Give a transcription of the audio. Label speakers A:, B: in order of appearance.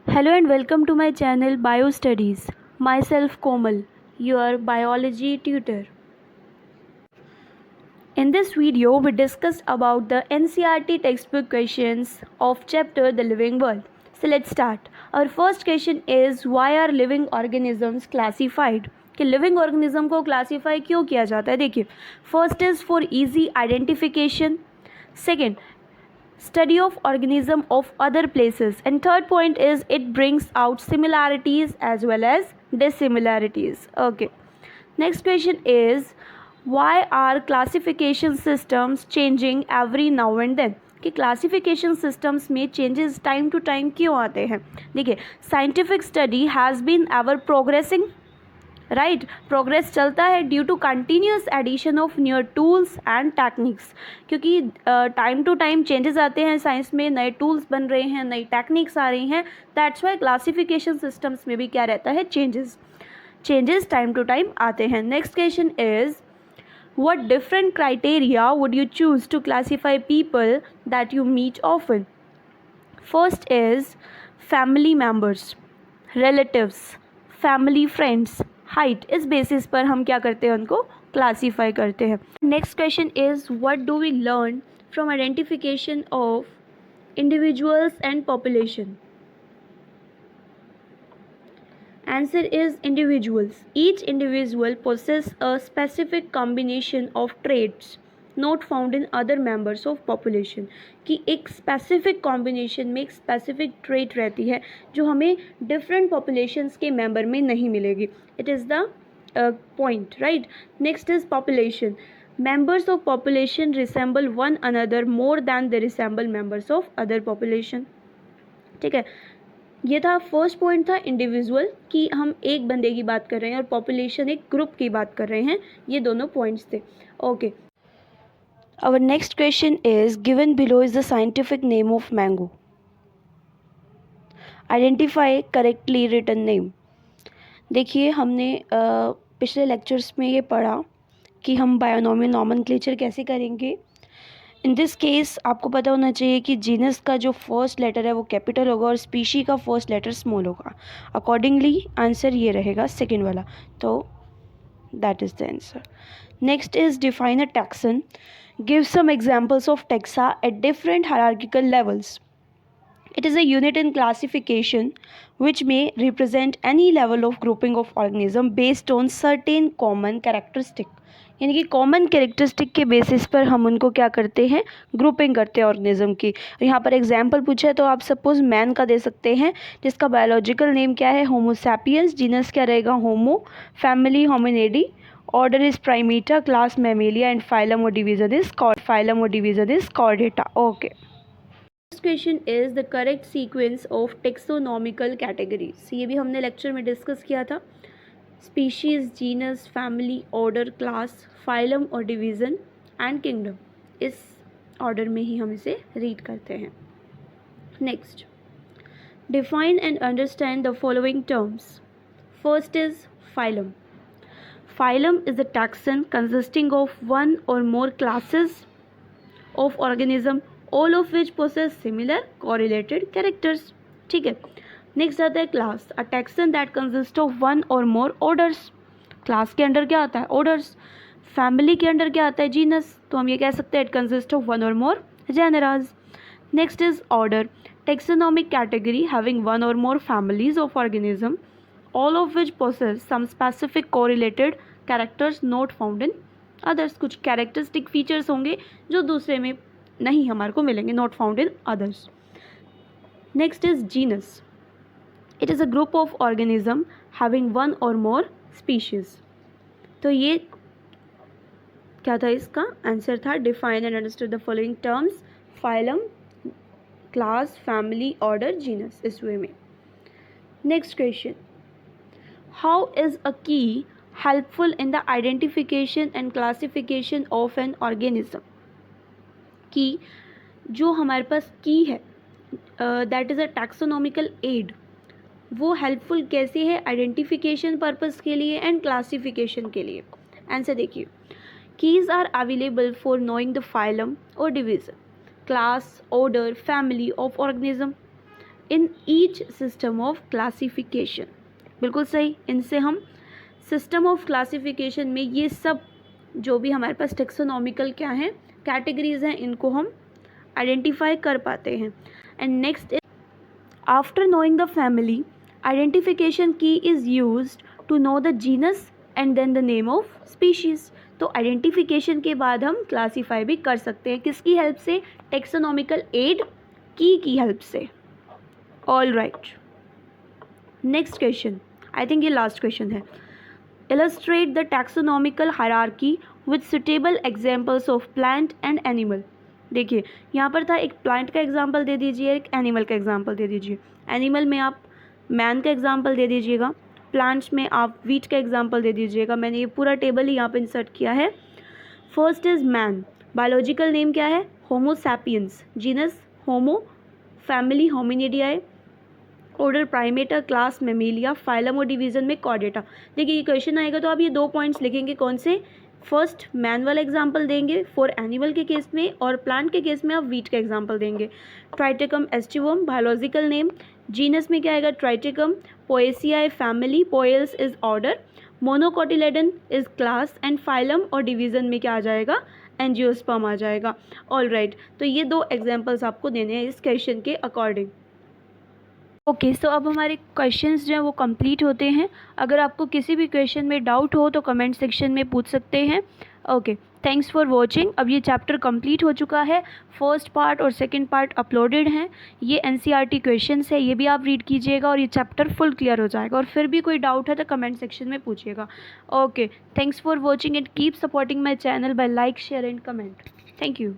A: Hello and welcome to my channel Bio Studies. Myself Komal, your biology tutor. In this video, we discussed about the NCERT textbook questions of chapter The Living World. So let's start. Our first question is, why are living organisms classified? कि living organism को classify क्यों किया जाता है? देखिए, first is for easy identification, second study of organism of other places, and third point is it brings out similarities as well as dissimilarities. Okay, next question is, why are classification systems changing every now and then? कि classification systems में changes time to time क्यों आते हैं? देखिए, scientific study has been ever progressing, right, progress चलता है due to continuous addition of new tools and techniques, क्योंकि time to time changes आते हैं साइंस में, नए टूल्स बन रहे हैं, नई टेक्निक्स आ रही हैं. दैट्स वाई क्लासिफिकेशन सिस्टम्स में भी क्या रहता है? चेंजेस टाइम टू टाइम आते हैं. Next question is, what different criteria would you choose to classify people that you meet often? First is family members, relatives, family friends, height. इस basis पर हम क्या करते हैं? उनको क्लासीफाई करते हैं. Next question is, what do we learn from identification of individuals and population? Answer is individuals. Each individual possesses a specific combination of traits not found in other members of population. कि एक specific combination में एक specific trait रहती है जो हमें different populations के member में नहीं मिलेगी. It is the point, right. Next is population. Members of population resemble one another more than they resemble members of other population. ठीक है, ये था फर्स्ट पॉइंट था इंडिविजुअल, कि हम एक बंदे की बात कर रहे हैं, और पॉपुलेशन एक ग्रुप की बात कर रहे हैं. ये दोनों पॉइंट्स थे. Okay, our next question is, given below is the scientific name of mango. Identify correctly written name. देखिए, हमने पिछले लेक्चर्स में ये पढ़ा कि हम बायोनोमियल नॉमेनक्लेचर कैसे करेंगे. इन दिस केस आपको पता होना चाहिए कि जीनस का जो फर्स्ट लेटर है वो कैपिटल होगा और स्पीशी का फर्स्ट लेटर स्मॉल होगा. अकॉर्डिंगली आंसर ये रहेगा सेकेंड वाला. तो that is the answer. Next is, define a taxon. Give some examples of taxa at different hierarchical levels. It is a unit in classification which may represent any level of grouping of organism based on certain common characteristic. यानी कि common characteristic के basis पर हम उनको क्या करते हैं? Grouping करते हैं ऑर्गेनिज्म की. यहाँ पर एग्जाम्पल पूछा है तो आप सपोज मैन का दे सकते हैं, जिसका बायोलॉजिकल नेम क्या है? Homo sapiens. जीनस क्या रहेगा? Homo. Family Hominidae. Order is Primata. Class Mammalia. And phylum और division is Chordata. Okay, next question is the correct sequence of taxonomical categories. ये भी हमने लेक्चर में डिस्कस किया था. Species, genus, family, order, class, phylum और division and kingdom. इस order में ही हम इसे रीड करते हैं. Next, define and understand the following terms. First is phylum. Phylum is a taxon consisting of one or more classes of organism, all of which possess similar correlated characters. ठीक है. Next आता है class. A taxon that consist of one or more orders. Class के under क्या आता है? Orders. Family के under क्या आता है? जीनस. तो हम ये कह सकते हैं it consist of one or more genera. Next is order. Taxonomic category having one or more families of organism, all of which possess some specific correlated characters not found in others. कुछ characteristic features होंगे जो दूसरे में नहीं हमारे को मिलेंगे, not found in others. Next is genus. It is a group of organism having one or more species. तो ये क्या था? इसका आंसर था define and understand the following terms. Phylum, class, family, order, genus. इस वे में. Next question, how is a key helpful in the identification and classification of an organism. Key जो हमारे पास की है, that is a taxonomical aid, वो helpful कैसे है identification purpose के लिए एंड क्लासिफिकेशन के लिए. आंसर देखिए, keys are available for knowing the phylum और division, class, order, family of organism. In each system of classification. बिल्कुल सही, इनसे हम सिस्टम ऑफ क्लासिफिकेशन में ये सब जो भी हमारे पास टेक्सोनॉमिकल क्या हैं, कैटेगरीज हैं, इनको हम आइडेंटिफाई कर पाते हैं। And next, after knowing the family, identification key is used to know the genus and then the name of species. तो आइडेंटिफिकेशन के बाद हम क्लासीफाई भी कर सकते हैं, किसकी हेल्प से? टेक्सोनॉमिकल एड की हेल्प से। All right, next question, I think ये लास्ट क्वेश्चन है। Illustrate the taxonomical hierarchy with suitable examples of plant and animal. देखिए यहाँ पर था, एक प्लांट का एग्जाम्पल दे दीजिए, एक एनिमल का एग्जाम्पल दे दीजिए। एनिमल में आप मैन का एग्जाम्पल दे दीजिएगा, प्लांट्स में आप वीट का एग्जाम्पल दे दीजिएगा। मैंने ये पूरा टेबल ही यहाँ पर इंसर्ट किया है। First is man, biological name क्या है? Homo sapiens, genus Homo, family Hominidae, order Primata, class Mammalia, phylum और डिवीजन में कॉर्डेटा। देखिए ये क्वेश्चन आएगा तो आप ये 2 पॉइंट्स लिखेंगे, कौन से? फर्स्ट मैन वाला एग्जाम्पल देंगे फॉर एनिमल के केस में, और प्लांट के केस में आप वीट का एग्जाम्पल देंगे। Triticum aestivum, biological name, genus में क्या आएगा? Triticum, Poaceae family, Poales is order, monocotyledon is class, and phylum और डिवीजन में क्या आ जाएगा? एंजियोस्पर्म आ जाएगा। ऑल राइट, तो ये 2 एग्जाम्पल्स आपको देने हैं इस क्वेश्चन के अकॉर्डिंग। ओके, सो अब हमारे क्वेश्चंस जो हैं वो कंप्लीट होते हैं। अगर आपको किसी भी क्वेश्चन में डाउट हो तो कमेंट सेक्शन में पूछ सकते हैं। Okay, thanks for watching. अब ये चैप्टर कंप्लीट हो चुका है, फर्स्ट पार्ट और सेकंड पार्ट अपलोडेड हैं। ये एनसीईआरटी क्वेश्चंस है, ये भी आप रीड कीजिएगा और ये चैप्टर फुल क्लियर हो जाएगा। और फिर भी कोई डाउट है तो कमेंट सेक्शन में पूछिएगा। Okay, thanks for watching and keep supporting my channel by like, share and comment. Thank you.